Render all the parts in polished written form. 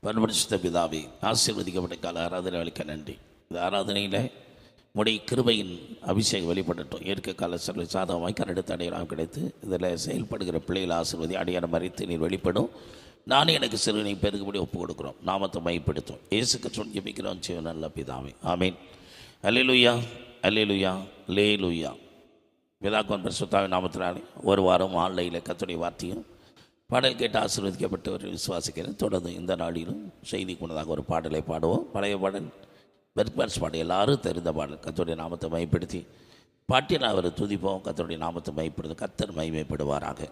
பரிசுத்த பிதாவே, ஆசீர்வதிக்கப்பட்ட கால ஆராதனை வழிக்க நன்றி. இந்த ஆராதனையில் உடைய கிருபையின் அபிஷேகம் வெளிப்படட்டும். இயற்கை கால சர்வ சாதகமாய் கரெடுத்து அடையாளம் கிடைத்து இதில் செயல்படுகிற பிள்ளைகள் ஆசீர்வதி அடையாளம் மறைத்து நீர் வெளிப்படும். நானே எனக்கு சிறுவினை பெருகுபடி ஒப்புக் கொடுக்குறோம். நாமத்தை மையப்படுத்தும். இயேசுக்கு சொல்லி ஜெபிக்கிறோம் ஜீவன் நல்ல பிதாவே, ஆமீன். அல்லேலூயா, அல்லேலூயா, லேலூயா. பிதாக்குவன் பரிசுத்தாவின் நாமத்தினாலே ஒரு வாரம் ஆன்லைனில் கர்த்தருடைய வார்த்தையும் பாடல் கேட்டு ஆசீர்வதிக்கப்பட்டவர் விசுவாசிக்கிறேன். தொடர்ந்து இந்த நாளிலும் செய்தி கொண்டதாக ஒரு பாடலை பாடுவோம். பழைய பாடல், பெர்க்மன்ஸ் பாடல், எல்லாரும் தெரிந்த பாடல். கர்த்தருடைய நாமத்தை மையப்படுத்தி பாட்டில் அவர் துதிப்போம். கர்த்தருடைய நாமத்தை மையப்படுத்தும். கர்த்தர் மகிமைப்படுவாராக.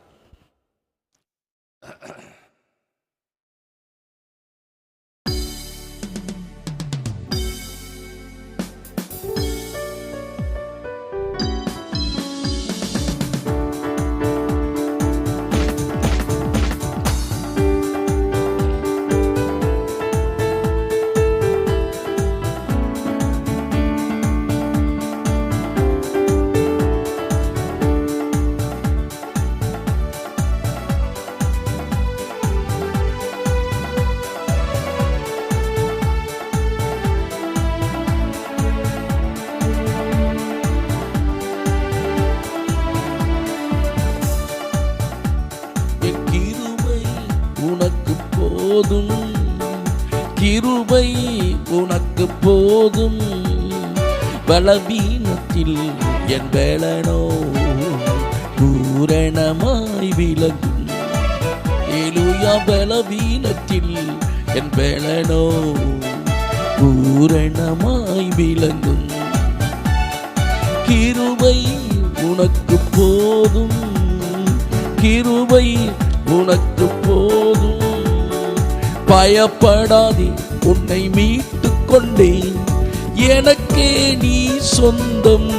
கிருபை உனக்கு போதும், பலவீனத்தில் என் வேலனோ பூரணமாய் விளங்கும். ஏலுயா, பலவீனத்தில் என் வேலனோ பூரணமாய் விளங்கும். கிருபை உனக்கு போதும், கிருபை உனக்கு போதும். பயப்படாதே, உன்னை மீட்டு கொண்டேன், எனக்கே நீ சொந்தம்.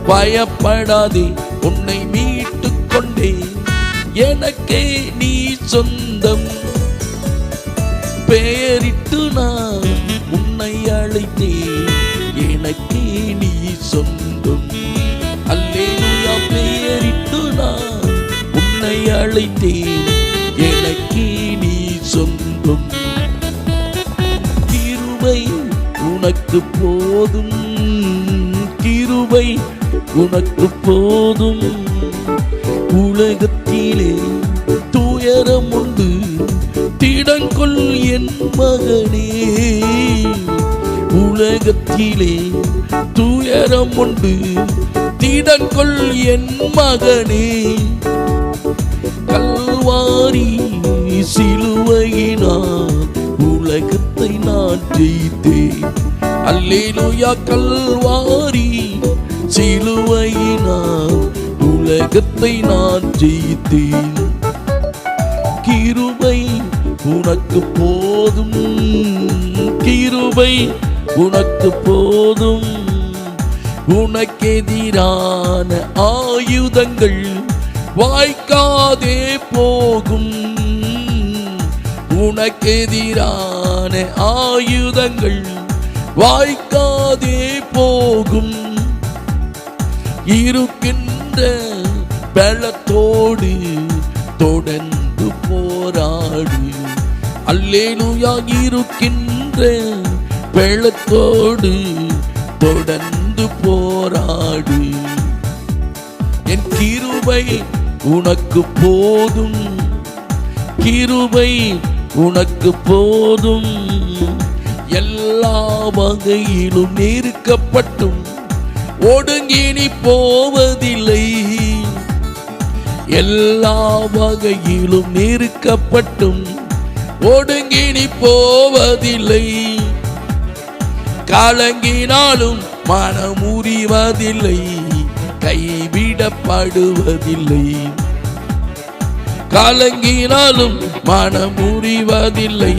பயப்படாதே, உன்னை மீட்டு கொண்டேன், எனக்கே நீ சொந்தம். பெயரிட்டு நான் உன்னை அழைத்தேன், எனக்கே நீ சொந்தம். அல்லேலூயா, பெயரிட்டு நான் உன்னை அழைத்தேன், எனக்கே நீ சொந்தம். கிருபை உனக்கு போதும், கிருபை உனக்கு போதும். உலகத்திலே துயரம் உண்டு, திடங்கொள் என் மகனே. உலகத்திலே துயரம் உண்டு, திடங்கொள் என் மகனே. கல்வாரி சிலுவையினால் உலகத்தை நான் ஜெயித்தேன். அல்லேலூயா, கல்வாரி சிலுவையினால் உலகத்தை நான் ஜெயித்தேன். கிருபை உனக்கு போதும், கிருபை உனக்கு போதும். உனக்கெதிரான ஆயுதங்கள் வாய்க்காதே போகும். உனக்கெதிரான ஆயுதங்கள் வாய்க்காதே போகும். இருக்கின்ற பலத்தோடு தொடர்ந்து போராடு. அல்லேலூயா, இருக்கின்ற பலத்தோடு தொடர்ந்து போராடு. என் கிருபை உனக்கு போதும், கிருபை உனக்கு போதும். எல்லா வகையிலும் நெருக்கப்பட்டும் ஒடுங்கி நீ போவதில்லை. எல்லா வகையிலும் நெருக்கப்பட்டும் ஒடுங்கி நீ போவதில்லை. கலங்கினாலும் மனமுறிவதில்லை, கைவிடப்படுவதில்லை. கலங்கினாலும் மனமுறிவதில்லை,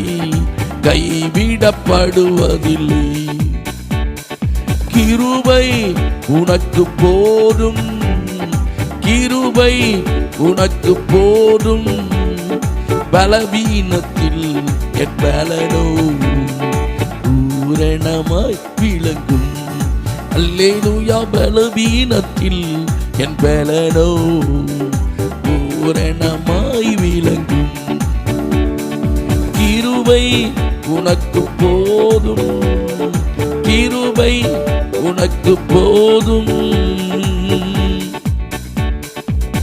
கைவிடப்படுவதில்லை. கிருபை உனக்கு போதும், கிருபை உனக்கு போதும். பலவீனத்தில் என் பலனோ பூரணமாய் விளங்கும். அல்லேலூயா, பலவீனத்தில் என் பலனோ பூரணமாய் விளங்கும். கிருபை உனக்கு போதும், கிருபை உனக்கு போதும்.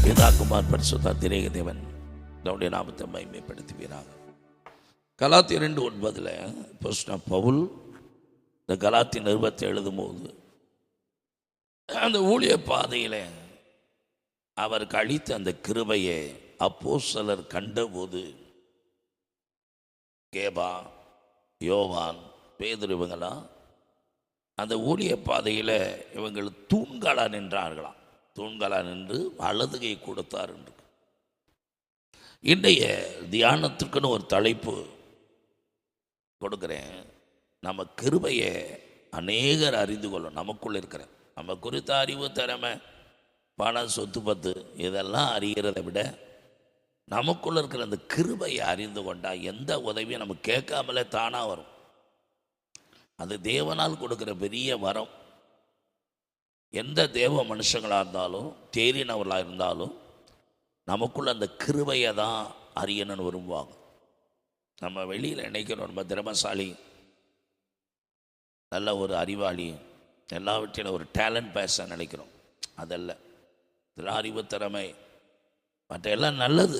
பிதாகுமார் பரிசுத்த திரேக தேவன் நம்முடைய நாமத்தை மகிமைப்படுத்துவீராக. கலாத்தியர் 2:9 அப்போஸ்தலன் பவுல் இந்த கலாத்திய நிருபத்தை எழுதும்போது அந்த ஊழிய பாதையில் அவருக்கு அளித்த அந்த கிருபையை அப்போஸ்தலர் கண்டபோது கேபா, யோவான், பேதுரு இவங்களாம் அந்த ஊழிய பாதையில் இவங்கள் தூண்களா நின்றார்களாம். தூண்களா நின்று வலதுகை கொடுத்தார் என்று. இன்றைய தியானத்திற்குன்னு ஒரு தலைப்பு கொடுக்குறேன். நம்ம கிருபையை அநேகர் அறிந்து கொள்ளும். நமக்குள்ள இருக்கிற நம்ம குறித்த அறிவு, திறமை, பணம், சொத்து, பத்து இதெல்லாம் அறிகிறத விட நமக்குள்ள இருக்கிற அந்த கிருபையை அறிந்து கொண்டால் எந்த உதவியும் நம்ம கேட்காமலே தானாக வரும். அது தேவனால் கொடுக்குற பெரிய வரம். எந்த தேவ மனுஷங்களாக இருந்தாலும், தேறினவர்களாக இருந்தாலும் நமக்குள்ள அந்த கிருபையை தான் அறியணும்னு விரும்புவாங்க. நம்ம வெளியில் நினைக்கிறோம் ரொம்ப திறமசாலி, நல்ல ஒரு அறிவாளி, எல்லாவற்றிலும் ஒரு டேலண்ட் பேச நினைக்கிறோம். அதல்ல. இதெல்லாம் அறிவு, திறமை, மற்ற எல்லாம் நல்லது.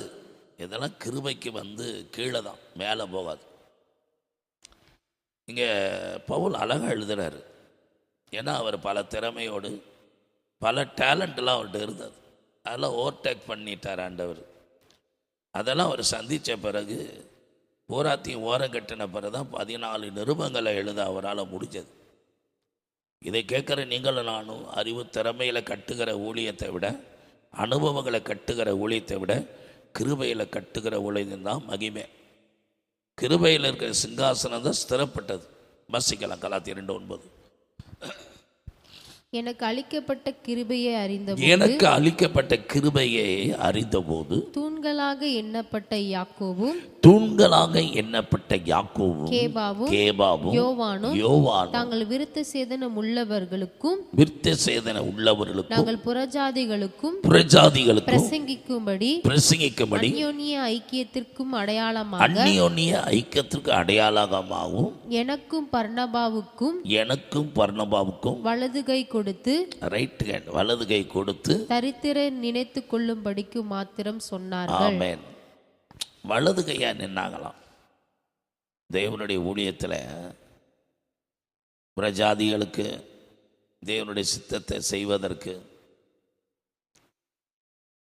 இதெல்லாம் கிருபைக்கு கீழே தான், மேலே போகாது. இங்கே பவுல் அழகாக எழுதுகிறாரு. ஏன்னா அவர் பல திறமையோடு பல டேலண்ட்லாம் அவர்கிட்ட இருந்தது. அதெல்லாம் ஓவர்டேக் பண்ணிட்டார் ஆண்டவர். அதெல்லாம் அவர் சந்தித்த பிறகு போராத்தையும் ஓரம் கட்டின பிறகு தான் 14 நிருபங்களை எழுத அவரால் முடிஞ்சது. இதை கேட்குற நீங்களும் நானும் அறிவு திறமையில் கட்டுகிற ஊழியத்தை விட, அனுபவங்களை கட்டுகிற ஊழியத்தை விட கிருபையில் கட்டுகிற ஊழியம் தான் மகிமை. கிருபையில் இருக்கிற சிங்காசனம் தான் ஸ்திரப்பட்டது. வாசிக்கலாம் கலாத்தியர் 2:9. எனக்கு அளிக்கப்பட்ட கிருபையை அறிந்தபோது, எனக்கு அளிக்கப்பட்ட கிருபையை அறிந்தபோது தூண்களாக எண்ணப்பட்ட யாக்கோபும், தூண்களாக எண்ணப்பட்ட யாக்கோபும், கேபாவும், யோவானும் தாங்கள் விருத்த சேதனம் உள்ளவர்களுக்கும் நாங்கள் புறஜாதிகளுக்கும் பிரசங்கிக்கும்படி அந்யோன்ய ஐக்கியத்திற்கும் அடையாளமாகவும் எனக்கும் பர்னபாவுக்கும் வலது கை கொடுத்து தரித்திர நினைத்து கொள்ளும்படிக்கு மாத்திரம் சொன்னார்கள். ஆமென். வலது கையா நின்னாங்களாம். தேவனுடைய ஊழியத்தில் பிரஜாதிகளுக்கு தேவனுடைய சித்தத்தை செய்வதற்கு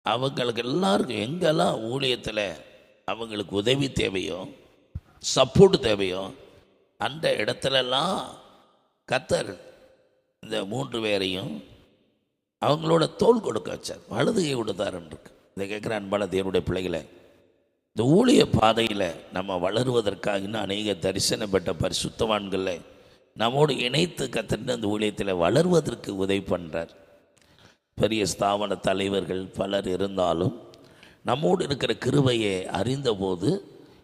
அவங்களுக்கு எல்லாருக்கும் எங்கெல்லாம் ஊழியத்தில் அவங்களுக்கு உதவி தேவையோ, சப்போர்ட் தேவையோ, அந்த இடத்துலலாம் கர்த்தர் இந்த 3 பேரையும் அவங்களோட தோள் கொடுக்க வச்சார். வலதுகை கொடுத்தாருன்றிருக்கு. இதை கேட்குற அன்பான தேவனுடைய பிள்ளைகளை, இந்த ஊழிய பாதையில் நம்ம வளருவதற்காக இன்னும் அநேக தரிசனம் பெற்ற பரிசுத்தவான்களை நம்மோடு இணைத்து கத்தர் அந்த ஊழியத்தில் வளர்வதற்கு உதவி பண்ணுறார். பெரிய ஸ்தாபன தலைவர்கள் பலர் இருந்தாலும் நம்மோடு இருக்கிற கிருபையை அறிந்தபோது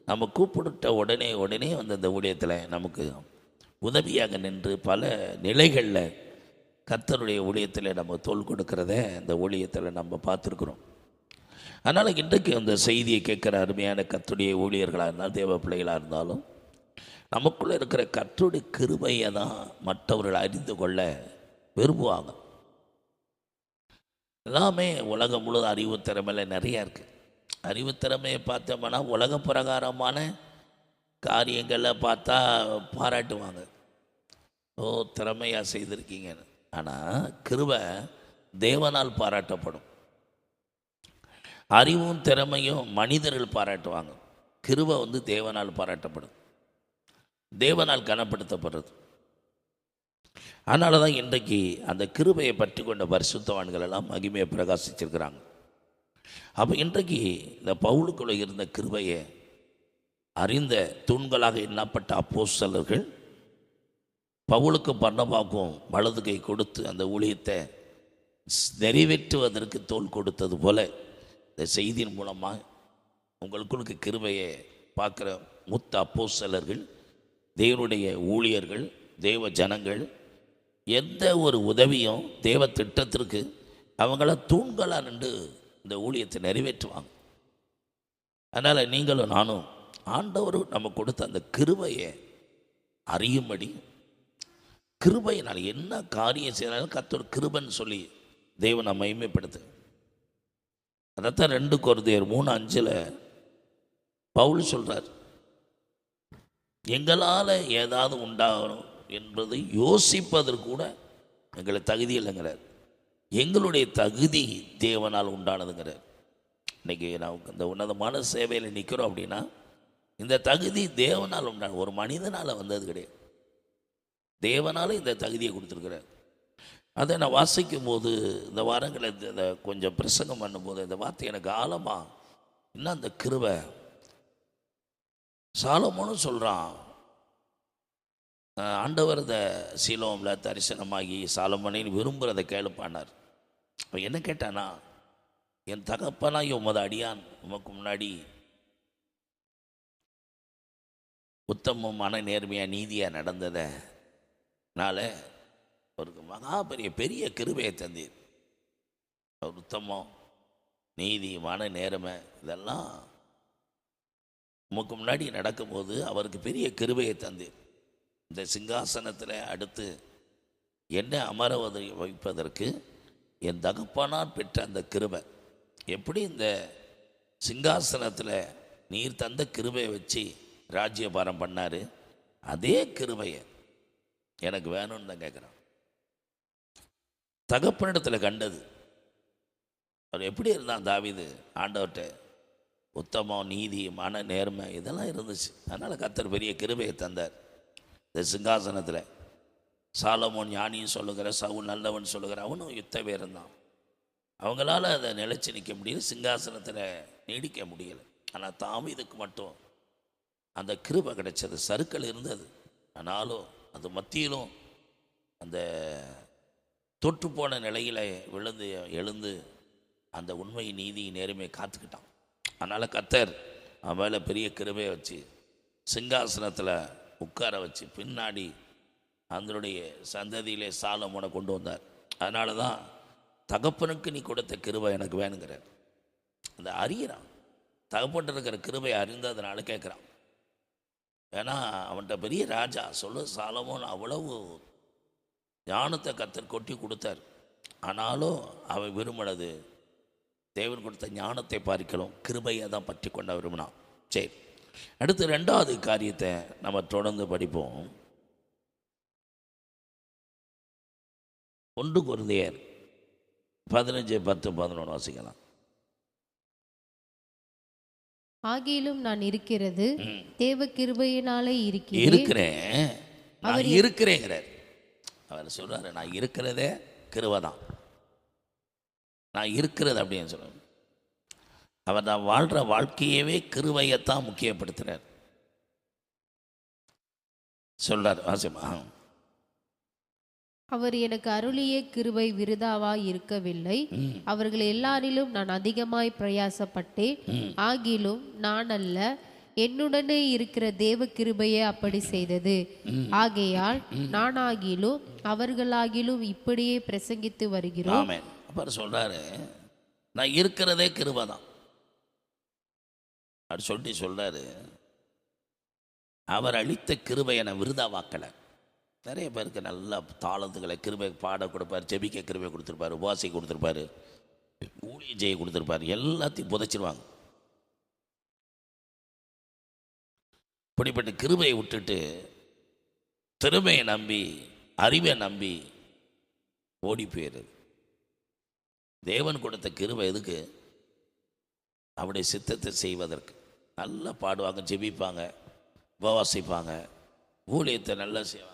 நம்ம கூப்பிட்ட உடனே அந்த ஊழியத்தில் நமக்கு உதவியாக நின்று பல நிலைகளில் கர்த்தருடைய ஊழியத்தில் நம்ம தோள் கொடுக்கிறத இந்த ஊழியத்தில் நம்ம பார்த்துருக்குறோம். அதனால் இன்றைக்கு அந்த செய்தியை கேட்குற அருமையான கர்த்தருடைய ஊழியர்களாக இருந்தாலும், தேவ பிள்ளைகளாக இருந்தாலும், நமக்குள்ளே இருக்கிற கர்த்தருடைய கிருபையை தான் மற்றவர்கள் அறிந்து கொள்ள விரும்புவாங்க. எல்லாமே உலகம் முழுவதும் அறிவு திறமையில் நிறையா இருக்குது. அறிவு திறமையை பார்த்தோம்னா உலக பிரகாரமான காரியங்களில் பார்த்தா பாராட்டுவாங்க, ஓ திறமையாக செய்திருக்கீங்கன்னு. ஆனால் கிருபை தேவனால் பாராட்டப்படும். அறிவும் திறமையும் மனிதர்கள் பாராட்டுவாங்க. கிருபை தேவனால் பாராட்டப்படும், தேவனால் கனப்படுத்தப்படுறது. அதனால தான் இன்றைக்கு அந்த கிருபையை பற்றி கொண்ட பரிசுத்தவான்கள் எல்லாம் மகிமையை பிரகாசிச்சிருக்கிறாங்க. அப்போ இன்றைக்கு இந்த பவுலுக்குள்ள இருந்த கிருபையை அறிந்த தூண்களாக எண்ணப்பட்ட அப்போஸ்தலர்கள் பவுலுக்கும் பர்னபாவுக்கும் வலது கை கொடுத்து அந்த ஊழியத்தை நிறைவேற்றுவதற்கு தோள் கொடுத்தது போல இந்த செய்தியின் மூலமாக உங்களுக்குள்ள கிருபையை பார்க்குற மூத்த அப்போஸ்தலர்கள், தேவனுடைய ஊழியர்கள், தேவ ஜனங்கள் எந்த ஒரு உதவியும் தேவ திட்டத்திற்கு அவங்கள தூண்களாக நின்று இந்த ஊழியத்தை நிறைவேற்றுவாங்க. அதனால் நீங்களும் நானும் ஆண்டவர் நம்ம கொடுத்த அந்த கிருபையை அறியும்படி, கிருபையினால் என்ன காரியம் செய்தாலும் கர்த்தர் கிருபைன்னு சொல்லி தேவனை மகிமைப்படுத்து. அதைத்தான் 2 கொரிந்தியர் 3:5 பவுல் சொல்கிறார், எங்களால் ஏதாவது உண்டாகணும் என்பதை யோசிப்பதற்கு கூட எங்களுக்கு தகுதி இல்லைங்கிறார். எங்களுடைய தகுதி தேவனால் உண்டானதுங்கிறார். இன்றைக்கி நான் இந்த உன்னதமான சேவையில் நிற்கிறோம் அப்படின்னா இந்த தகுதி தேவனால் உண்டான, ஒரு மனிதனால் வந்தது கிடையாது. தேவனால் இந்த தகுதியை கொடுத்துருக்கிறார். அதை நான் வாசிக்கும் போது இந்த வாரங்களில் இந்த கொஞ்சம் பிரசங்கம் பண்ணும்போது இந்த வார்த்தை எனக்கு ஆழமாக இன்னும் அந்த கிருபை. சாலமோனும் சொல்கிறான், ஆண்டவர் இந்த சீலோமில் தரிசனமாகி சாலமோனின் விரும்புகிறதை கேளுப்பானார். அவன் என்ன கேட்டானா, என் தகப்பனா உமது அடியான் உமக்கு முன்னாடி உத்தமமான நேர்மையாக நீதியாக நடந்ததனால அவருக்கு மகா பெரிய கிருபையை தந்தீர். அவர் உத்தமம், நீதி, மன நேர்மை இதெல்லாம் உமக்கு முன்னாடி நடக்கும்போது அவருக்கு பெரிய கிருபையை தந்தீர். இந்த சிங்காசனத்தில் அடுத்து என்ன அமர வைப்பதற்கு என் தகப்பனார் பெற்ற அந்த கிருபை, எப்படி இந்த சிங்காசனத்தில் நீர் தந்த கிருபையை வச்சு ராஜ்யபாரம் பண்ணார், அதே கிருபையை எனக்கு வேணும்னு தான் கேட்குறான். தகப்பனிடத்தில் கண்டது. அவர் எப்படி இருந்தான் தாவீது, ஆண்டவர்கிட்ட உத்தமம், நீதி, மன நேர்மை இதெல்லாம் இருந்துச்சு. அதனால் கர்த்தர் பெரிய கிருபையை தந்தார். இந்த சிங்காசனத்தில் சாலமோன் ஞானின்னு சொல்லுகிற, சவுல் நல்லவன் சொல்லுகிற அவனும் யுத்த வீரன் தான். அவங்களால அதை நிலைச்சி நிற்க முடியல, சிங்காசனத்தில் நீடிக்க முடியலை. ஆனால் தாவீதுக்கு மட்டும் அந்த கிருபை கிடைச்சது. சறுக்கல் இருந்தது, ஆனாலும் அது மத்தியிலும் அந்த தொற்றுப்போன நிலையில் விழுந்து எழுந்து அந்த உண்மை, நீதி, நேர்மையை காத்துக்கிட்டான். அதனால் கர்த்தர் அவன் மேலே பெரிய கிருபையை வச்சு சிங்காசனத்தில் உட்கார வச்சு பின்னாடி அதனுடைய சந்ததியிலே சாலமோனை கொண்டு வந்தார். அதனால தான் தகப்பனுக்கு நீ கொடுத்த கிருபை எனக்கு வேணுங்கிறார். அந்த அறிகிறான், தகப்பன் இருக்கிற கிருபை அறிந்ததுனால கேட்குறான். ஏன்னா அவன்கிட்ட பெரிய ராஜா சொல்லு சாலமோன் அவ்வளவு ஞானத்தை கர்த்தர் கொட்டி கொடுத்தார். ஆனாலும் அவன் விரும்பினது தேவன் கொடுத்த ஞானத்தை பார்க்கலாம் கிருபையை தான் பற்றி கொண்ட விரும்பினான். சரி, அடுத்து 2வது காரியத்தை நம்ம தொடர்ந்து படிப்போம். 1 கொரிந்தியர் 15:10-11 வாசிக்கலாம். ஆகிலும் நான் இருக்கிறது தேவ கிருபையினாலே இருக்கிறேன். நான் இருக்கிறேங்கிறார். அவர் சொல்றாரு, நான் இருக்கிறதே கிருபை தான். நான் இருக்கிறது அப்படின்னு சொல்லுவார். அவர் நான் வாழ்கிற வாழ்க்கையவே கிருபையைத்தான் முக்கியப்படுத்துகிறார். சொல்றார், வாசிமா. அவர் எனக்கு அருளிய கிருபை விருதாவாய் இருக்கவில்லை. அவர்கள் எல்லாரிலும் நான் அதிகமாய் பிரயாசப்பட்டேன். ஆகிலும் நான் அல்ல, என்னுடனே இருக்கிற தேவ கிருபையே அப்படி செய்தது. ஆகையால் நானாகிலும் அவர்களாகிலும் இப்படியே பிரசங்கித்து வருகிறோம். அவர் சொல்றாரு, நான் இருக்கிறதே கிருபை தான் அப்படி சொல்லி சொல்றாரு. அவர் அளித்த கிருபையை நான் விருதாவாக்கலை. நிறைய பேருக்கு நல்ல தாளந்துகளை கிருபை பாட கொடுப்பார், ஜெபிக்க கிருபை கொடுத்துருப்பாரு, உபாசிக்க கொடுத்துருப்பாரு, ஊழிய ஜெய கொடுத்துருப்பாரு, எல்லாத்தையும் புதைச்சிருவாங்க. இப்படிப்பட்ட கிருபையை விட்டுட்டு திறமையை நம்பி, அறிவை நம்பி ஓடி போயிடுது. தேவன் கொடுத்த கிருபை எதுக்கு? அவருடைய சித்தத்தை செய்வதற்கு. நல்லா பாடுவாங்க, ஜெபிப்பாங்க, உபவாசிப்பாங்க, ஊழியத்தை நல்லா செய்வாங்க,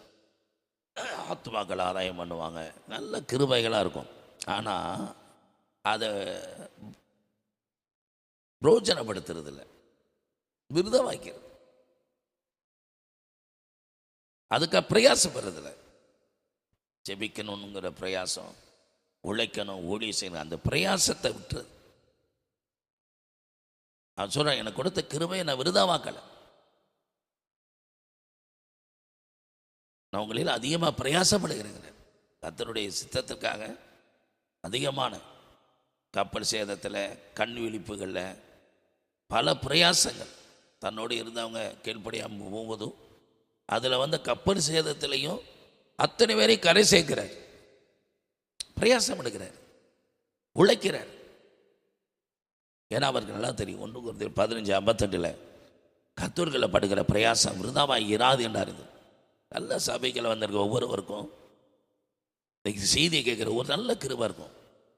ஆத்மாக்கள் ஆதாயம் பண்ணுவாங்க, நல்ல கிருபைகளாக இருக்கும். ஆனால் அதை பிரோஜனப்படுத்துறது இல்லை, விருதமாக்கிறது, அதுக்கு பிரயாசப்படுறதில்ல. ஜெபிக்கணுங்கிற பிரயாசம், உழைக்கணும், ஊழியம் செய்யணும், அந்த பிரயாசத்தை விட்டுறது. அவன் சொல்கிறான், எனக்கு கொடுத்த கிருபையை நான் விருதாவாக்கலை. நான் உங்களில் அதிகமாக பிரயாசப்படுகிறேன். கர்த்தருடைய சித்தத்துக்காக அதிகமான கப்பல் சேதத்தில், கண் விழிப்புகளில் பல பிரயாசங்கள், தன்னோடு இருந்தவங்க கீழ்ப்படியாமல் போவதும் அதில் வந்த கப்பல் சேதத்திலையும் அத்தனை பேரை கரை சேர்க்கிறார், பிரயாசம் எடுக்கிறார், உழைக்கிறார். ஏன்னா அவருக்கு நல்லா தெரியும் 1 Corinthians 15:58 கர்த்தர்களை படுகிற பிரயாசம் விருதாவாய் இராது என்றாருது. நல்ல சபைகளை வந்திருக்க ஒவ்வொருவருக்கும் இன்னைக்கு செய்தியை கேட்குற ஒரு நல்ல கிருபை இருக்கும்.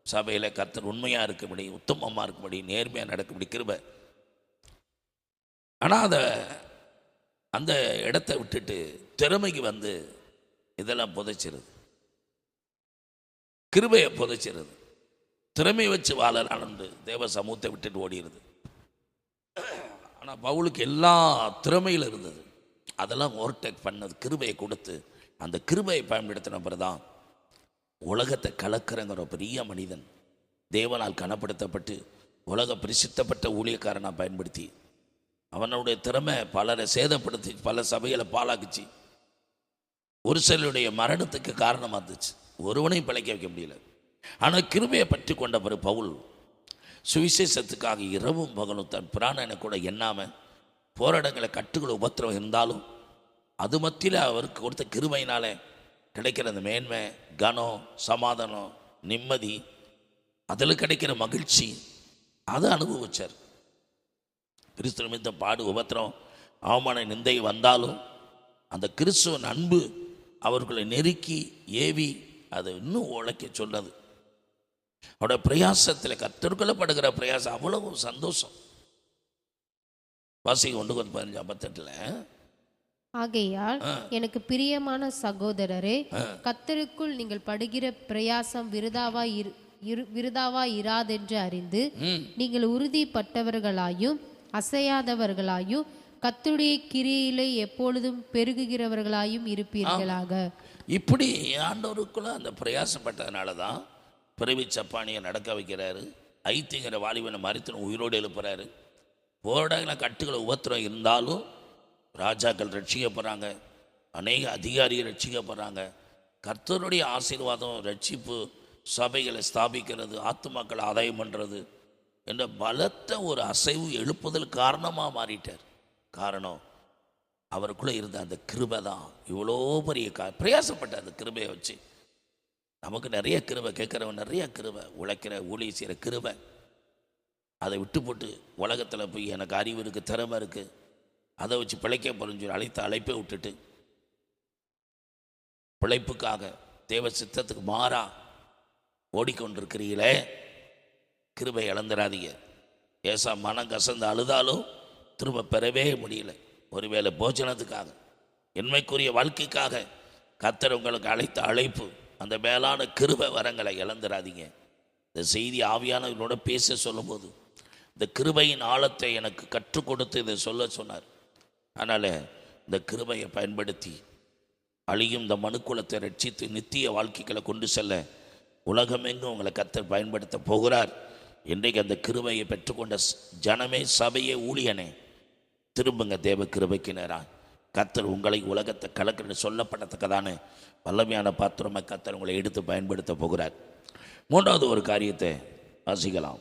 சபையில் கர்த்தர் உண்மையாக இருக்கும்படி, உத்தமமாக இருக்கும்படி, நேர்மையாக நடக்கும்படி கிருபை. ஆனால் அந்த இடத்த விட்டுட்டு திறமைக்கு வந்து இதெல்லாம் புதைச்சிருது, கிருபையை புதைச்சிருது. திறமை வச்சு வாழலான்னு தேவ சமூகத்தை விட்டுட்டு ஓடிடுது. ஆனால் பவுலுக்கு எல்லா திறமையில் இருந்தது, அதெல்லாம் ஓவர்டேக் பண்ணது கிருபையை கொடுத்து அந்த கிருபையை பயன்படுத்தின பிறகுதான் உலகத்தை கலக்கிறங்கிற பெரிய மனிதன் தேவனால் கனப்படுத்தப்பட்டு உலக பிரசித்தப்பட்ட ஊழியக்காரனாக பயன்படுத்தி அவனுடைய திறமை பலரை சேதப்படுத்தி பல சபைகளை பாழாக்குச்சு. ஒரு சிலருடைய மரணத்துக்கு காரணமாக இருந்துச்சு, ஒருவனையும் பிழைக்க வைக்க முடியல. ஆனால் கிருபையை பற்றி கொண்ட பிறகு பவுல் சுவிசேஷத்துக்காக இரவும் பகலும் தன் பிராணனை கூட எண்ணாமல் போராட்டங்களை கட்டுகளை உபத்திரம் இருந்தாலும் அது மத்தியில் அவருக்கு கொடுத்த கிருபையினால கிடைக்கிற அந்த மேன்மை, கனம், சமாதானம், நிம்மதி, அதில் கிடைக்கிற மகிழ்ச்சி அதை அனுபவிச்சார். கிறிஸ்துவ நிமித்தம் பாடு, உபத்திரம், அவமான, நிந்தை வந்தாலும் அந்த கிறிஸ்துவன் அன்பு அவர்களை நெருக்கி ஏவி அதை இன்னும் உழைக்க சொன்னது. அவருடைய பிரயாசத்தில் கத்தற்கொள்ளப்படுகிற பிரயாசம் அவ்வளவு சந்தோஷம். வாசிக்க 1 Corinthians 15:58 ஆகையால் எனக்கு பிரியமான சகோதரரே, கர்த்தருக்குள் நீங்கள் படுகிற பிரயாசம் விருதாவாய் இராதென்று அறிந்து நீங்கள் உறுதிப்பட்டவர்களாயும் அசையாதவர்களாயும் கர்த்தருடைய கிரியையிலே எப்பொழுதும் பெருகுகிறவர்களாயும் இருப்பீர்களாக. இப்படி ஆண்டவருக்குள்ள அந்த பிரயாசப்பட்டதுனால தான் பிறவி சப்பானியை நடக்க வைக்கிறாரு, ஐத்தியங்கிற வாலிபனை மறித்து உயிரோடு எழுப்புறாரு. போராடங்கள கட்டுகளை உபத்திரம் இருந்தாலும் ராஜாக்கள் ரட்சிக்கப்படுறாங்க, அநேக அதிகாரிகள் ரட்சிக்கப்படுறாங்க. கர்த்தருடைய ஆசீர்வாதம், ரட்சிப்பு, சபைகளை ஸ்தாபிக்கிறது, ஆத்துமாக்களை ஆதாயம் பண்ணுறது என்ற பலத்த ஒரு அசைவு எழுப்புதல் காரணமாக மாறிட்டார். காரணம் அவருக்குள்ளே இருந்த அந்த கிருபை தான். இவ்வளோ பெரிய பிரயாசப்பட்ட அந்த கிருபையை வச்சு நமக்கு நிறைய கிருபை, கேட்குறவன் நிறைய கிருபை, உழைக்கிற ஊழிய செய்கிற கிருபை. அதை விட்டு போட்டு உலகத்தில் போய் எனக்கு அறிவு இருக்குது, திறமை இருக்குது, அதை வச்சு பிழைக்க போகிறேன்னு சொல்லி அழைப்பை விட்டுட்டு பிழைப்புக்காக தேவ சித்தத்துக்கு மாறா ஓடிக்கொண்டிருக்கிறீங்களே, கிருபை இழந்துடாதீங்க. ஏசா மனம் கசந்து அழுதாலும் திரும்ப பெறவே முடியல. ஒருவேளை போஜனத்துக்காக, என்மைக்குரிய வாழ்க்கைக்காக கர்த்தர் உங்களுக்கு அழைத்த அழைப்பு, அந்த மேலான கிருபை வரங்களை இழந்துடாதீங்க. இந்த செய்தி ஆவியானவர்களோட பேச சொல்லும்போது இந்த கிருபையின் ஆழத்தை எனக்கு கற்றுக் கொடுத்து இதை சொல்ல சொன்னார். அதனால் இந்த கிருபையை பயன்படுத்தி அழியும் இந்த மனுக்குலத்தை ரட்சித்து நித்திய வாழ்க்கைகளை கொண்டு செல்ல உலகமெங்கும் உங்களை கர்த்தர் பயன்படுத்த போகிறார். இன்றைக்கு அந்த கிருபையை பெற்றுக்கொண்ட ஜனமே, சபையே, ஊழியனே, திரும்புங்க தேவ கிருபைக்கு நேராக. கர்த்தர் உங்களை உலகத்தை கலக்கன்னு சொல்லப்படத்தக்கதான வல்லமையான பாத்திரமாக கர்த்தர் உங்களை எடுத்து பயன்படுத்த போகிறார். 3வது ஒரு காரியத்தை வாசிக்கலாம்.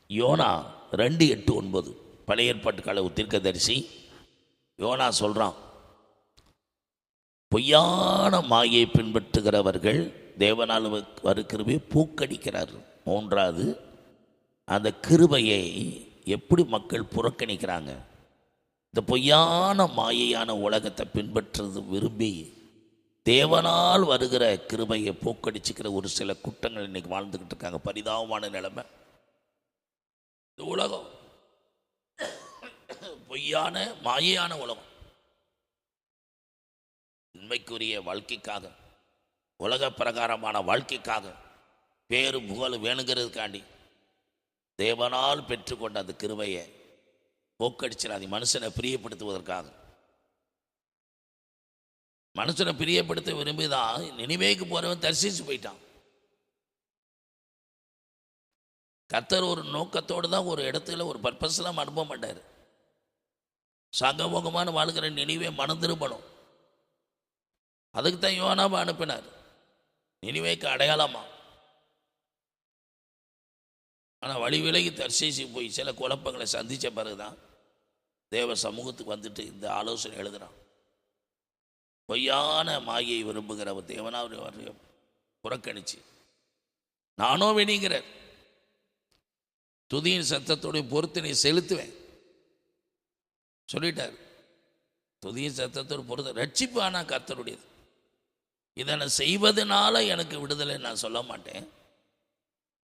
யோனா 2:8-9 பழைய ஏற்பாட்டு கால தீர்க்கதரிசி யோனா சொல்கிறான், பொய்யான மாயை பின்பற்றுகிறவர்கள் தேவனால் கிருபையை பூக்கடிக்கிறார்கள். 3வது, அந்த கிருபையை எப்படி மக்கள் புறக்கணிக்கிறாங்க. இந்த பொய்யான மாயையான உலகத்தை பின்பற்றுறது விரும்பி தேவனால் வருகிற கிருபையை போக்கடிச்சுக்கிற ஒரு சில குற்றங்கள் இன்னைக்கு வாழ்ந்துக்கிட்டு இருக்காங்க. பரிதாபமான நிலைமை. இந்த உலகம் பொய்யான மாயையான உலகம். உண்மைக்குரிய வாழ்க்கைக்காக, உலக பிரகாரமான வாழ்க்கைக்காக, பேரு புகழ் வேணுங்கிறதுக்காண்டி தேவனால் பெற்றுக்கொண்ட அந்த கிருபையை போக்கடிச்சிடாது. மனுஷனை பிரியப்படுத்துவதற்காக, மனுஷனை பிரியப்படுத்த விரும்பிதான் நினிவேக்கு போறவன் தரிசிச்சு போயிட்டான். கர்த்தர் ஒரு நோக்கத்தோடு தான் ஒரு இடத்துல ஒரு பர்பஸ்லாம் அனுப்ப மாட்டார். சங்கமுகமான வாழ்கிற நினிவே மனம் திரும்பணும். அதுக்கு தான் யோனாவை அனுப்பினார், நினிவேக்கு அடையாளமா. ஆனால் வழி விலகி தர்சீசி போய் சில குழப்பங்களை சந்தித்த பிறகுதான் தேவ சமூகத்துக்கு வந்துட்டு இந்த ஆலோசனை எழுதுகிறான். பொய்யான மாயை விரும்புகிறவர் தேவனாவுடைய புறக்கணிச்சு நானோ வெணிங்கிறார். துதியின் சத்தத்தோடைய பொறுத்தினை செலுத்துவேன் சொல்லிட்டார். துதியின் சத்தத்தோடு பொறுத்த ரட்சிப்பு ஆனால் கர்த்தருடையது. இதை நான் செய்வதனால எனக்கு விடுதலை நான் சொல்ல மாட்டேன்.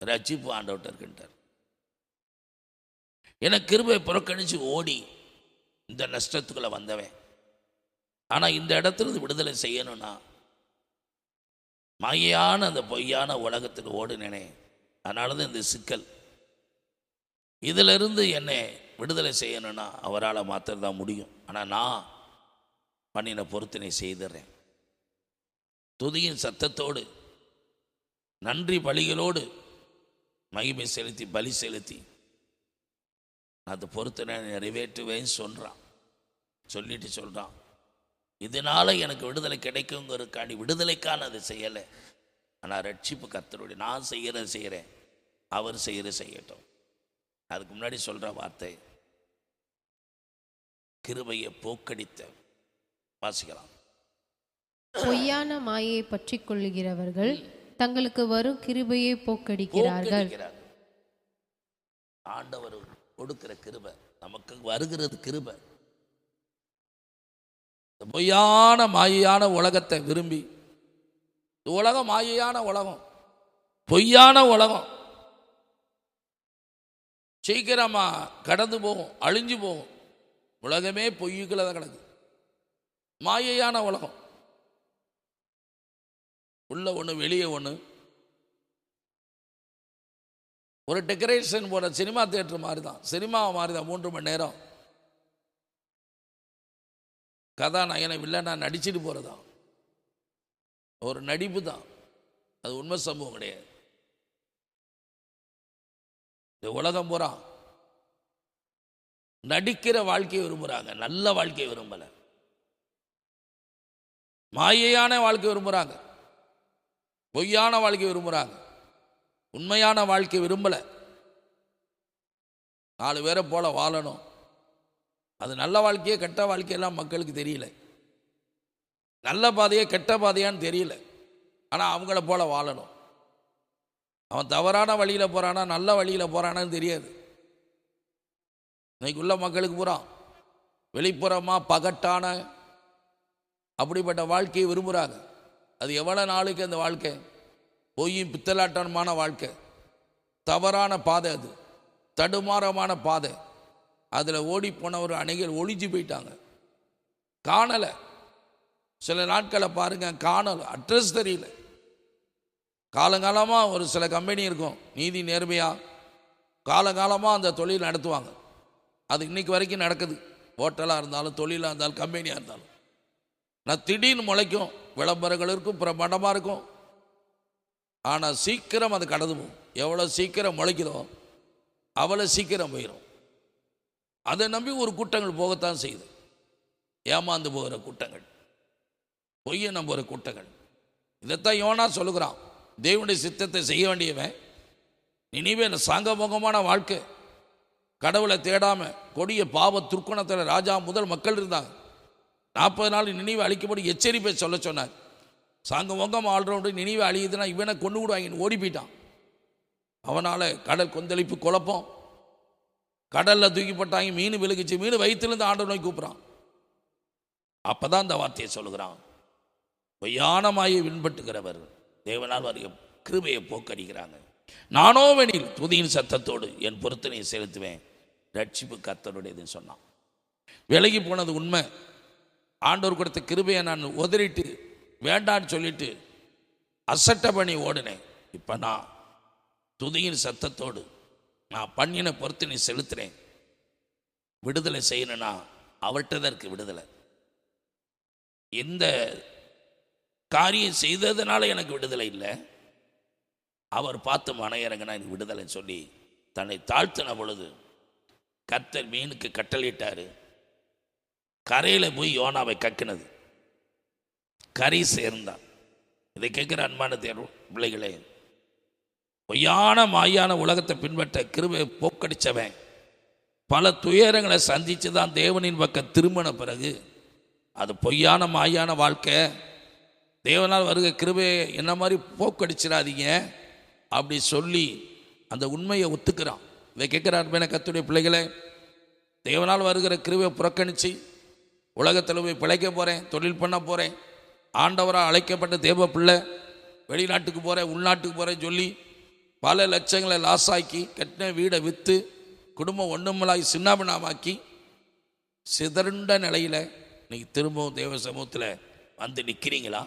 ரட்சிப்பு ஆண்டவர்கிட்ட இருக்கின்றார். எனக்கு கிருபை புறக்கணிச்சு ஓடி இந்த நஷ்டத்துக்குள்ள வந்தவன். ஆனால் இந்த இடத்துல விடுதலை செய்யணும்னா மாயான அந்த பொய்யான உலகத்துக்கு ஓடுனேனே, அதனால தான் இந்த சிக்கல். இதிலிருந்து என்னை விடுதலை செய்யணும்னா அவரால் மாத்திரதான் முடியும். ஆனால் நான் பண்ணின பொறுத்தினை செய்துறேன். துதியின் சத்தத்தோடு நன்றி பலிகளோடு மகிமை செலுத்தி பலி செலுத்தி நான் அந்த பொறுத்தினை நிறைவேற்றுவேன்னு சொல்லிட்டு சொல்கிறான். இதனால எனக்கு விடுதலை கிடைக்குங்கிறதுக்காண்டி விடுதலைக்கான அதை செய்யலை. ஆனால் ரட்சிப்பு கர்த்தருடைய. நான் செய்கிறேன், அவர் செய்யட்டும். அதுக்கு முன்னாடி சொல்கிற வார்த்தை கிருபையை போக்கடித்த. வாசிக்கலாம். பொய்யான மாயை பற்றி கொள்ளுகிறவர்கள் தங்களுக்கு வரும் கிருபையை போக்கடிக்கிறார்கள். ஆண்டவர் கொடுக்கிற கிருபை நமக்கு வருகிறது. கிருபை பொய்யான மாயையான உலகத்தை விரும்பி, உலகம் மாயையான உலகம், பொய்யான உலகம், சீக்கிரமா கடந்து போகும், அழிஞ்சு போகும். உலகமே பொய்யுக்குள்ள தான் கிடக்கு. மாயையான உலகம். உள்ள ஒன்று வெளியே ஒன்று. ஒரு டெக்கரேஷன் போட சினிமா தியேட்டர் மாதிரி தான், சினிமாவை மாதிரி தான். 3 மணி நேரம் கதாநாயகனை வில்லனா நடிச்சுட்டு போகிறதா ஒரு நடிப்பு தான். அது உண்மை சம்பவம் கிடையாது. இந்த உலகம் பூரா நடிக்கிற வாழ்க்கையை விரும்புகிறாங்க, நல்ல வாழ்க்கையை விரும்பலை. மாயையான வாழ்க்கை விரும்புகிறாங்க, பொய்யான வாழ்க்கை விரும்புகிறாங்க, உண்மையான வாழ்க்கை விரும்பலை. 4 பேரை போல வாழணும். அது நல்ல வாழ்க்கையே கெட்ட வாழ்க்கையெல்லாம் மக்களுக்கு தெரியல. நல்ல பாதையே கெட்ட பாதையான்னு தெரியல. ஆனால் அவங்கள போல வாழணும். அவன் தவறான வழியில் போகிறானா நல்ல வழியில் போகிறானான்னு தெரியாது. இன்னைக்கு உள்ள மக்களுக்கு பூரா வெளிப்புறமாக பகட்டான அப்படிப்பட்ட வாழ்க்கையை விரும்புகிறாங்க. அது எவ்வளோ நாளுக்கு அந்த வாழ்க்கை? பொய்யும் பித்தலாட்டமான வாழ்க்கை, தவறான பாதை, அது தடுமாறமான பாதை. அதில் ஓடி போனவர் அநேகர் ஒளிஞ்சு போயிட்டாங்க, காணலை. சில நாட்களை பாருங்கள், காணலை, அட்ரஸ் தெரியல. காலங்காலமாக ஒரு சில கம்பெனி இருக்கும், நீதி நேர்மையாக காலங்காலமாக அந்த தொழில் நடத்துவாங்க. அது இன்னைக்கு வரைக்கும் நடக்குது. ஹோட்டலாக இருந்தாலும், தொழிலாக இருந்தாலும், கம்பெனியாக இருந்தாலும். நான் திடீர்னு முளைக்கும், விளம்பரங்கள் இருக்கும், பிரமாண்டமாக இருக்கும். ஆனால் சீக்கிரம் அது கடந்து போகும். எவ்வளோ சீக்கிரம் முளைக்குதோ அவ்வளோ சீக்கிரம் போயிடும். அதை நம்பி ஒரு கூட்டங்கள் போகத்தான் செய்யுது. ஏமாந்து போகிற கூட்டங்கள், பொய்யை நம்புகிற கூட்டங்கள். இதைத்தான் யோனா சொல்லுகிறான். தேவனுடைய சித்தத்தை செய்ய வேண்டியவன் நினிவே சாங்கமுகமான வாழ்க்கை, கடவுளை தேடாம கொடிய பாவ துர்க்குணத்தில் ராஜா முதல் மக்கள் இருந்தாங்க. 40 நாள் நினைவு அழிக்கப்படி எச்சரிப்பை சொல்ல சொன்னார். சாங்கமுகம் ஆல்ரவுண்டு நினைவு அழியுதுன்னா இவனை கொண்டு விடுவாங்கன்னு ஓடி போயிட்டான். அவனால் கடல் கொந்தளிப்பு, குழப்பம், கடலில் தூக்கிப்பட்டாங்க, மீன் விழுகுச்சு, மீன் வயிற்றுலேருந்து ஆண்டவர் நோக்கி கூப்பிட்றான். அப்போ தான் இந்த வார்த்தையை சொல்லுகிறான். பொய்யான மாயை பின்பற்றுகிறவர் தேவனால் வரைய கிருபையை போக்கடிக்கிறாங்க. நானோ வெனில் துதியின் சத்தத்தோடு என் பொருத்தனையை செலுத்துவேன், ரட்சிப்பு கர்த்தருடையதுன்னு சொன்னான். விலகி போனது உண்மை. ஆண்டவர் கொடுத்த கிருபையை நான் உதறிட்டு வேண்டான்னு சொல்லிட்டு அசட்டை பண்ணி ஓடினேன். இப்போ நான் துதியின் சத்தத்தோடு நான் பண்ணின பொருத்தனை செலுத்துறேன். விடுதலை செய்யணும்னா அவர்கிட்ட தான் இருக்கு விடுதலை. எந்த காரியம் செய்ததுனால எனக்கு விடுதலை இல்லை, அவர் பார்த்து மனையிறங்கினா எனக்கு விடுதலை சொல்லி தன்னை தாழ்த்தின பொழுது கர்த்தர் மீனுக்கு கட்டளையிட்டார். கரையில் போய் யோனாவை கக்கினது, கரை சேர்ந்தான். இதை கேட்குற அன்பான தேர்வு பிள்ளைகளே, பொய்யான மாயான உலகத்தை பின்பற்ற கிருபையை போக்கடிச்சவன் பல துயரங்களை சந்தித்து தான் தேவனின் பக்கம் திரும்பின பிறகு அது பொய்யான மாயான வாழ்க்கை. தேவனால் வருகிற கிருபையை என்ன மாதிரி போக்கடிச்சிடாதீங்க அப்படி சொல்லி அந்த உண்மையை ஒத்துக்கிறான். இதை கேட்குறார் மேலே கர்த்தருடைய பிள்ளைகளே, தேவனால் வருகிற கிருபையை புறக்கணித்து உலகத்தில் போய் பிழைக்க போகிறேன், தொழில் பண்ண போகிறேன், ஆண்டவராக அழைக்கப்பட்ட தேவ பிள்ளை, வெளிநாட்டுக்கு போகிறேன், உள்நாட்டுக்கு போகிறேன்னு சொல்லி பல லட்சங்களை லாஸ் ஆக்கி கட்டின வீடை விற்று குடும்பம் ஒன்றுமலாகி சின்னாபின்னாமாக்கி சிதறுண்ட நிலையில் இன்னைக்கு திரும்பவும் தேவ சமூகத்தில் வந்து நிற்கிறீங்களா?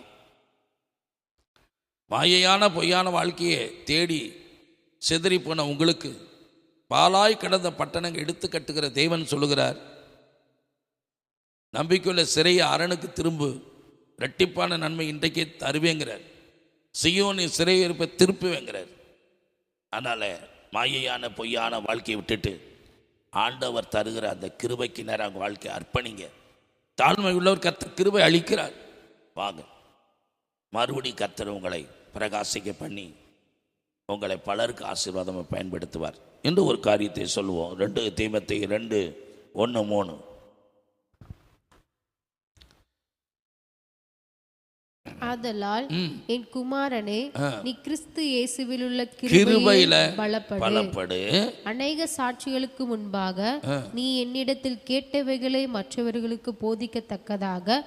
மாயையான பொய்யான வாழ்க்கையை தேடி சிதறி போன உங்களுக்கு பாலாய் கிடந்த பட்டணங்கள் எடுத்து கட்டுகிற தேவன் சொல்லுகிறார், நம்பிக்கையுள்ள சிறைய அரணுக்கு திரும்பு, இரட்டிப்பான நன்மை இன்றைக்கே தருவேங்கிறார். சீயோன் சிறையிருப்பை திருப்புவேங்கிறார். அதனால் மாயையான பொய்யான வாழ்க்கையை விட்டுட்டு ஆண்டவர் தருகிற அந்த கிருபைக்கு நேரம் அவங்க வாழ்க்கையை அர்ப்பணிங்க. தாழ்மை உள்ளவர் கர்த்தர் கிருபை அளிக்கிறார். வாங்க, மறுபடி கர்த்தர் உங்களை பிரகாசிக்க பண்ணி உங்களை பலருக்கு ஆசீர்வாதமாக பயன்படுத்துவார் என்று ஒரு காரியத்தை சொல்லுவோம். 2 தீமோத்தேயு 2:1-3. ஆதலால் என் குமாரனே, நீ கிறிஸ்து இயேசுவில் உள்ள கிருபையில பலப்படு. அநேக சாட்சிகளுக்கு முன்பாக நீ என்னிடத்தில் கேட்டவைகளை மற்றவர்களுக்கு போதிக்கத்தக்கதாக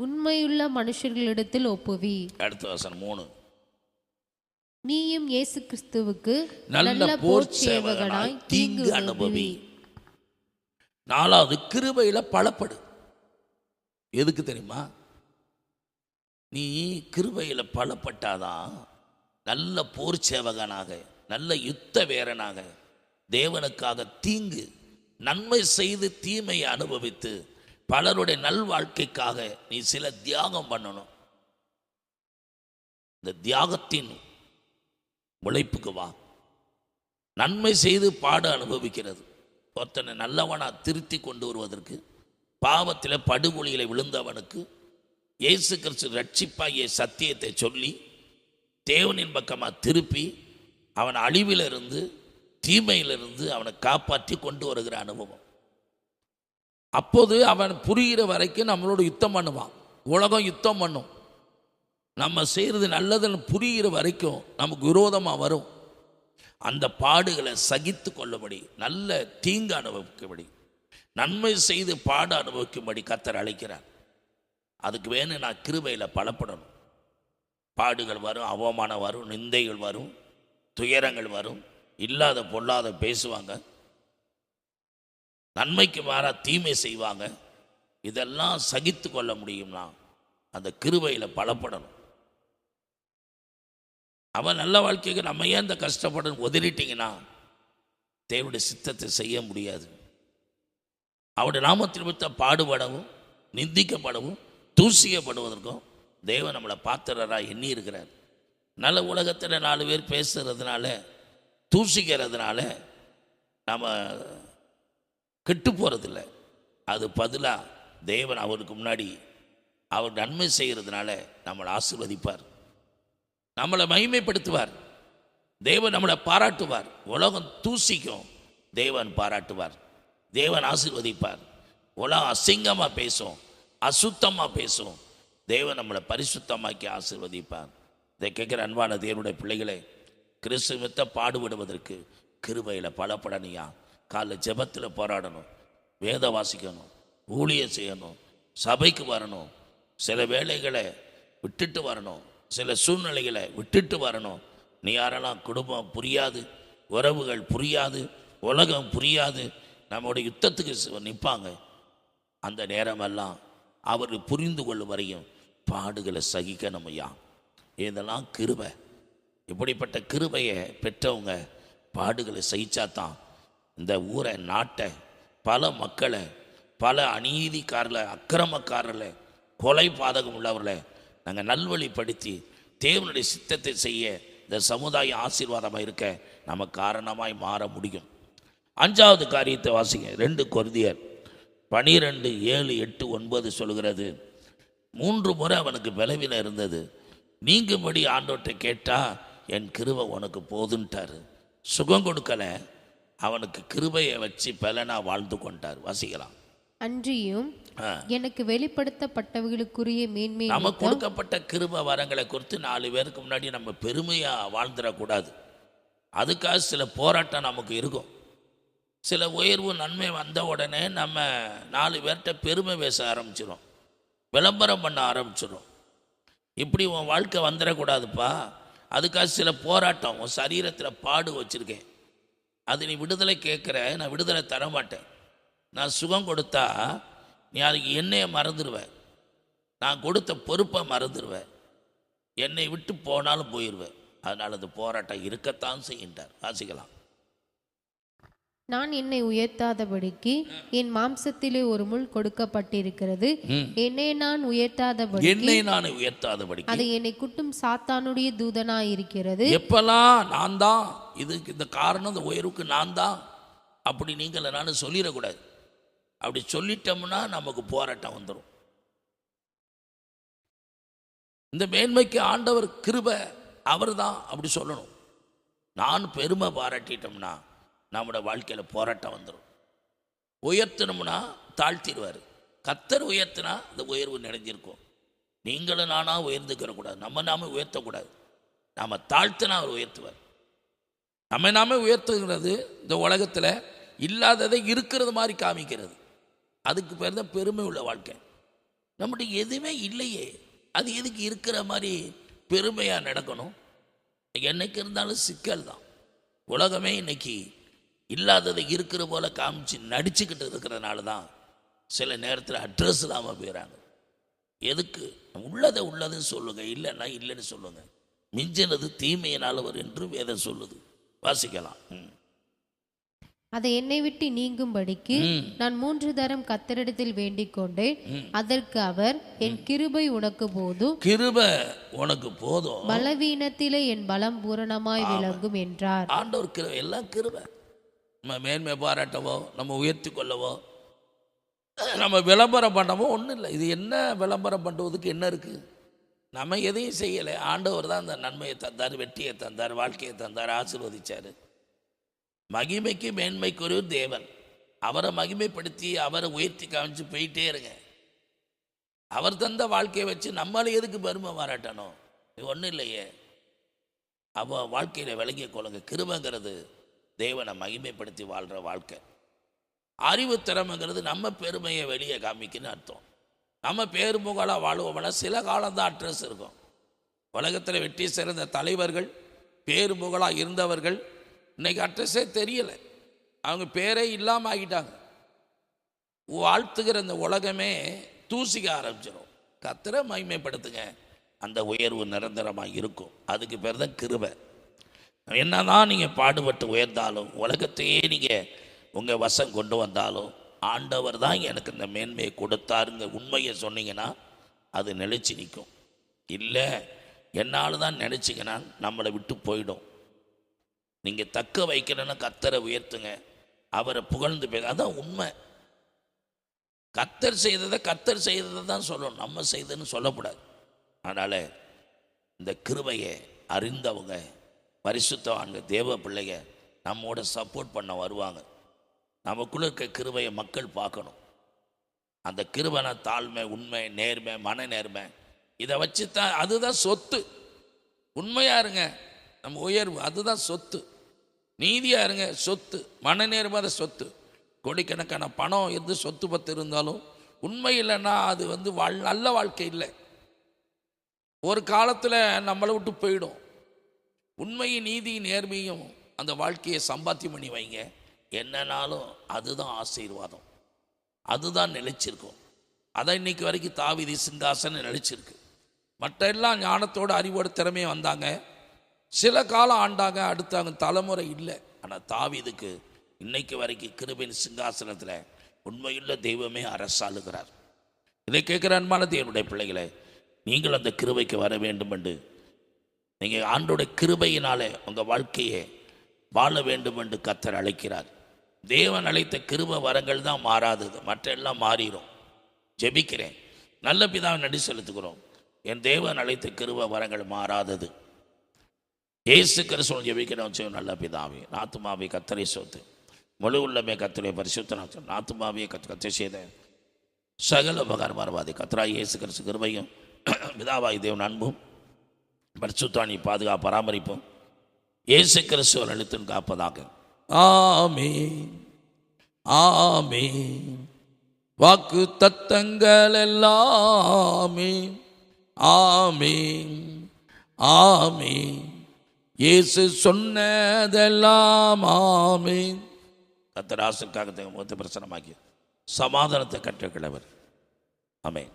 உண்மையுள்ள மனுஷர்களிடத்தில் ஒப்புவி. அடுத்த வசனம் 3. நீயும் இயேசு கிறிஸ்துவுக்கு நல்ல போர் சேவகனாய் தீங்கு அனுபவி. 4வது, கிருபையில பலப்படு. எதுக்கு தெரியுமா? நீ கிருபையில் பலப்பட்டாதான் நல்ல போர் சேவகனாக, நல்ல யுத்த வீரனாக, தேவனுக்காக தீங்கு நன்மை செய்து தீமையை அனுபவித்து பலருடைய நல்வாழ்க்கைக்காக நீ சில தியாகம் பண்ணணும். இந்த தியாகத்தின் உழைப்புக்கு வா. நன்மை செய்து பாடு அனுபவிக்கிறது. ஒருத்தனை நல்லவனா திருத்தி கொண்டு வருவதற்கு, பாவத்தில் படுகொலியில் விழுந்தவனுக்கு இயேசு கிறிஸ்து ரட்சிப்பாகிய சத்தியத்தை சொல்லி தேவனின் பக்கமாக திருப்பி அவன் அழிவிலிருந்து தீமையிலிருந்து அவனை காப்பாற்றி கொண்டு வருகிற அனுபவம். அப்போது அவன் புரிகிற வரைக்கும் நம்மளோட யுத்தம் பண்ணுவான். உலகம் யுத்தம் பண்ணும். நம்ம செய்கிறது நல்லதுன்னு புரிகிற வரைக்கும் நமக்கு விரோதமாக வரும். அந்த பாடுகளை சகித்து கொள்ளும்படி, நல்ல தீங்கு அனுபவிக்கும்படி, நன்மை செய்து பாடு அனுபவிக்கும்படி கர்த்தர் அழைக்கிறார். அதுக்கு வேணும் நான் கிருபையில் பலப்படணும். பாடுகள் வரும், அவமானம் வரும், நிந்தைகள் வரும், துயரங்கள் வரும், இல்லாத பொல்லாத பேசுவாங்க, நன்மைக்கு மாறா தீமை செய்வாங்க. இதெல்லாம் சகித்து கொள்ள முடியும்னா அந்த கிருபையில் பலப்படணும். அவன் நல்ல வாழ்க்கைக்கு நம்ம ஏன் இந்த கஷ்டப்படணும் உதறிட்டிங்கன்னா தேவனுடைய சித்தத்தை செய்ய முடியாது. அவருடைய நாமத்தில் விட்ட பாடுபடவும் நிந்திக்கப்படவும் தூசிக்கப்படுவதற்கும் தேவன் நம்மளை பாத்திரராக எண்ணி இருக்கிறார். நல்ல உலகத்தில் 4 பேர் பேசுறதுனால தூசிக்கிறதுனால நம்ம கெட்டு போகிறதில்ல. அது பதிலாக தேவன் அவருக்கு முன்னாடி அவர் நன்மை செய்கிறதுனால நம்மளை ஆசீர்வதிப்பார், நம்மளை மகிமைப்படுத்துவார். தேவன் நம்மளை பாராட்டுவார். உலகம் தூசிக்கும், தேவன் பாராட்டுவார், தேவன் ஆசீர்வதிப்பார். உலகம் அசிங்கமாக பேசும், அசுத்தமாக பேசும், தேவன் நம்மளை பரிசுத்தமாக்கி ஆசீர்வதிப்பார். இதை கேட்குற அன்பான தேவனுடைய பிள்ளைகளே, கிறிஸ்துவத்தை பாடுபடுவதற்கு கிருபையில் பலப்படணியா. காலைல ஜெபத்தில் போராடணும், வேத வாசிக்கணும், ஊழியம் செய்யணும், சபைக்கு வரணும், சில வேலைகளை விட்டுட்டு வரணும், சில சூழ்நிலைகளை விட்டுட்டு வரணும். நீ யாரெல்லாம் குடும்பம் புரியாது, உறவுகள் புரியாது, உலகம் புரியாது, நம்முடைய யுத்தத்துக்கு நிற்பாங்க. அந்த நேரமெல்லாம் அவர் புரிந்து கொள்ளும் வரையும் பாடுகளை சகிக்கணும் ஐயா. இதெல்லாம் கிருபை. இப்படிப்பட்ட கிருபையை பெற்றவங்க பாடுகளை சகிச்சாதான் இந்த ஊரை, நாட்டை, பல மக்களை, பல அநீதிக்காரர்களை, அக்கிரமக்காரர்களை, கொலை பாதகம் உள்ளவர்களை நாங்கள் நல்வழிப்படுத்தி தேவனுடைய சித்தத்தை செய்ய இந்த சமுதாயம் ஆசீர்வாதமாக இருக்க நம்ம காரணமாய் மாற முடியும். 5வது காரியத்தை வாசிங்க. 2 கொரிந்தியர் 12, 7, 8, 9 சொல்கிறது. 3 முறை அவனுக்கு பலவீனம் இருந்தது. நீங்கும்படி ஆண்டவர்கிட்ட கேட்டால் என் கிருபை உனக்கு போதுன்ட்டார். சுகம் கொடுக்கல, அவனுக்கு கிருபையை வச்சு பலனா வாழ்ந்து கொண்டார். வாசிக்கலாம். அன்றியும் எனக்கு வெளிப்படுத்தப்பட்டவர்களுக்குரிய மேன்மை, நமக்கு கொடுக்கப்பட்ட கிருபை வரங்களை குறித்து 4 பேருக்கு முன்னாடி நம்ம பெருமையா வாழ்ந்துடக்கூடாது. அதுக்காக சில போராட்டம் நமக்கு இருக்கும். சில உயர்வு நன்மை வந்த உடனே நம்ம 4 பேர்கிட்ட பெருமை பேச ஆரம்பிச்சிடும், விளம்பரம் பண்ண ஆரம்பிச்சிடும். இப்படி உன் வாழ்க்கை வந்துடக்கூடாதுப்பா. அதுக்காக சில போராட்டம். உன் சரீரத்தில் பாடு வச்சுருக்கேன், அது நீ விடுதலை கேட்குற, நான் விடுதலை தர மாட்டேன். நான் சுகம் கொடுத்தா நீ அதுக்கு என்னையை மறந்துடுவ, நான் கொடுத்த பொறுப்பை மறந்துடுவ, என்னை விட்டு போனாலும் போயிடுவேன். அதனால் அந்த போராட்டம் இருக்கத்தான் செய்கின்றார். வாசிக்கலாம். நான் என்னை உயர்த்தாதபடிக்கு என் மாம்சத்திலே ஒரு முள் கொடுக்கப்பட்டிருக்கிறது. என்னை நான் உயர்த்தாதபடி அது என்னை குட்டும் சாத்தானுடைய தூதனாயிருக்கிறது. எப்பெல்லாம் நான் தான் இதுக்கு இந்த காரணம், இந்த உயர்வுக்கு நான் தான் அப்படி நீங்கள் நான் சொல்லிடக்கூடாது. அப்படி சொல்லிட்டோம்னா நமக்கு போராட்டம் வந்துடும். இந்த மேன்மைக்கு ஆண்டவர் கிருபை அவர் தான் அப்படி சொல்லணும். நான் பெருமை பாராட்டிட்டோம்னா நம்மளோட வாழ்க்கையில் போராட்டம் வந்துடும். உயர்த்தணும்னா தாழ்த்திடுவார். கர்த்தர் உயர்த்தினா இந்த உயர்வு நிறைஞ்சிருக்கும். நீங்களும் நானாக உயர்ந்துக்கிறக்கூடாது, நாம உயர்த்தக்கூடாது. நாம் தாழ்த்தினா அவர் உயர்த்துவார். நாம உயர்த்துகிறது இந்த உலகத்தில் இல்லாததை இருக்கிறது மாதிரி காமிக்கிறது. அதுக்கு பேர் தான் பெருமை உள்ள வாழ்க்கை. நம்மகிட்ட எதுவுமே இல்லையே, அது எதுக்கு இருக்கிற மாதிரி பெருமையாக நடக்கணும்? என்னைக்கு இருந்தாலும் சிக்கல் தான். உலகமே இன்னைக்கு இல்லாததை இருக்கிற போல காமிச்சு நடிச்சுக்கிட்டு இருக்கிறதுனால தான் சில நேரத்தில் அட்ரஸ் இல்லாமல் போயிடறாங்க. எதுக்கு? உள்ளதை உள்ளதுன்னு சொல்லுங்கள், இல்லைன்னா இல்லைன்னு சொல்லுங்கள். மிஞ்சினது தீமையினால் வரும் என்று வேதம் சொல்லுது. வாசிக்கலாம். அதை என்னை விட்டு நீங்கும்படிக்கு நான் 3 தரம் கர்த்தரிடத்தில் வேண்டிக் கொண்டேன். அதற்கு அவர், என் கிருபை உனக்கு போதும், கிருபை உனக்கு போதும், பலவீனத்திலே என் பலம் பூரணமாய் விளங்கும் என்றார். ஆண்டவர் கிருபை, எல்லாம் கிருபை. நம்ம மேன்மை பாராட்டவோ, நம்ம உயர்த்தி கொள்ளவோ, நம்ம விளம்பரம் பண்ணவோ ஒன்றும் இல்லை. இது என்ன விளம்பரம் பண்ணுவதுக்கு என்ன இருக்குது? நம்ம எதையும் செய்யலை. ஆண்டவர் தான் அந்த நன்மையை தந்தார், வெற்றியை தந்தார், வாழ்க்கையை தந்தார், ஆசீர்வதிச்சார். மகிமைக்கு மேன்மைக்குரிய தேவன். அவரை மகிமைப்படுத்தி அவரை உயர்த்தி காமிச்சு போயிட்டே இருங்க. அவர் தந்த வாழ்க்கையை வச்சு நம்மளை எதுக்கு பெருமை பாராட்டணும்? இது ஒன்றும் இல்லையே. அவள் வாழ்க்கையில் விளங்கிய கொள்ளுங்க. கிருபைங்கிறது தேவனை மகிமைப்படுத்தி வாழ்கிற வாழ்க்கை. அறிவு திறமைங்கிறது நம்ம பெருமையை வெளியே காமிக்குன்னு அர்த்தம். நம்ம பேரு புகழாக வாழ்வோம்னா சில காலம்தான் அட்ரஸ் இருக்கும். உலகத்தில் வெற்றி சிறந்த தலைவர்கள், பேரு புகழாக இருந்தவர்கள் இன்றைக்கி அட்ரஸே தெரியலை. அவங்க பேரே இல்லாமல் ஆகிட்டாங்க. வாழ்த்துகிற இந்த உலகமே தூசிக்க ஆரம்பிச்சிடும். கர்த்தரை மகிமைப்படுத்துங்க, அந்த உயர்வு நிரந்தரமாக இருக்கும். அதுக்கு பேர் தான் கிருபை. என்ன தான் நீங்கள் பாடுபட்டு உயர்ந்தாலும், உலகத்தையே நீங்கள் உங்கள் வசம் கொண்டு வந்தாலும், ஆண்டவர் தான் எனக்கு இந்த மேன்மையை கொடுத்தாருங்க உண்மையை சொன்னீங்கன்னா அது நிலைச்சி நிற்கும். இல்லை என்னால் தான் நினச்சிங்கன்னா நம்மளை விட்டு போயிடும். நீங்கள் தக்க வைக்கணும்னா கர்த்தரை உயர்த்துங்க, அவரை புகழ்ந்து பேச, அதான் உண்மை. கர்த்தர் செய்ததை தான் சொல்லணும், நம்ம செய்ததுன்னு சொல்லக்கூடாது. அதனால் இந்த கிருபையை அறிந்தவங்க, பரிசுத்தவான்க, தேவ பிள்ளைங்க நம்மோட சப்போர்ட் பண்ண வருவாங்க. நமக்குள்ள இருக்க கிருபையை மக்கள் பார்க்கணும். அந்த கிருபைனா தாழ்மை, உண்மை, நேர்மை, மன நேர்மை, இதை வச்சு தான், அதுதான் சொத்து. உண்மையாக இருங்க, நம்ம உயர்வு அதுதான் சொத்து. நீதியாக இருங்க, சொத்து. மன நேர்மை தான் சொத்து. கோடிக்கணக்கான பணம் இருந்து சொத்து பத்து இருந்தாலும் உண்மை இல்லைன்னா அது நல்ல வாழ்க்கை இல்லை. ஒரு காலத்தில் நம்மளை விட்டு போயிடும். உண்மையும் நீதியும் நேர்மையும் அந்த வாழ்க்கையை சம்பாத்தியம் பண்ணி வைங்க. என்னன்னாலும் அதுதான் ஆசீர்வாதம், அதுதான் நிலைச்சிருக்கும். அதான் இன்னைக்கு வரைக்கும் தாவீது சிங்காசனம் நிலைச்சிருக்கு. மற்ற எல்லாம் ஞானத்தோடு அறிவோடு திறமையாக வந்தாங்க, சில காலம் ஆண்டாங்க, அடுத்தாங்க தலைமுறை இல்லை. ஆனால் தாவீதுக்கு இன்னைக்கு வரைக்கும் கிருபையின் சிங்காசனத்தில் உண்மையுள்ள தெய்வமே அரசாளுகிறார். இதை கேட்குற அன்பான தேவனுடைய பிள்ளைகளை, நீங்கள் அந்த கிருபைக்கு வர வேண்டும் என்று, நீங்கள் ஆண்டோடைய கிருபையினாலே உங்கள் வாழ்க்கையை வாழ வேண்டும் என்று கர்த்தர் அழைக்கிறார். தேவன் அழைத்த கிருபை வரங்கள் தான் மாறாதது, மற்ற எல்லாம் மாறிடும். ஜெபிக்கிறேன். நல்ல பிதாவை நன்றி செலுத்துகிறோம். என் தேவன் அழைத்த கிருபை வரங்கள் மாறாதது. இயேசு கிறிஸ்துவின் ஜெபிக்கிறோம் செய்யும் நல்ல பிதாவே, நாத்துமாவே கத்தரை சோத்து, முழு உள்ளமே கத்தரை பரிசுத்த நாத்துமாவே கத்தை செய்த சகல உபகாரம் மறவாதே. கத்தராய் இயேசு கிறிஸ்து கிருபையும் பிதாவாய் தேவன் அன்பும் பரிசுத்தானி பாதுகாப்பு பராமரிப்பும் இயேசு கிறிஸ்துவ அழுத்தும் காப்பதாக. ஆமென் ஆமென். வாக்கு தத்தங்கள் எல்லாமே ஆமென் ஆமென். இயேசு சொன்னதெல்லாம் ஆமென். கர்த்தர் ஆசீர்வதிக்காக முகத்தை பிரசன்னமாக்கி சமாதானத்தை கற்றுக்கிடவர். ஆமென்.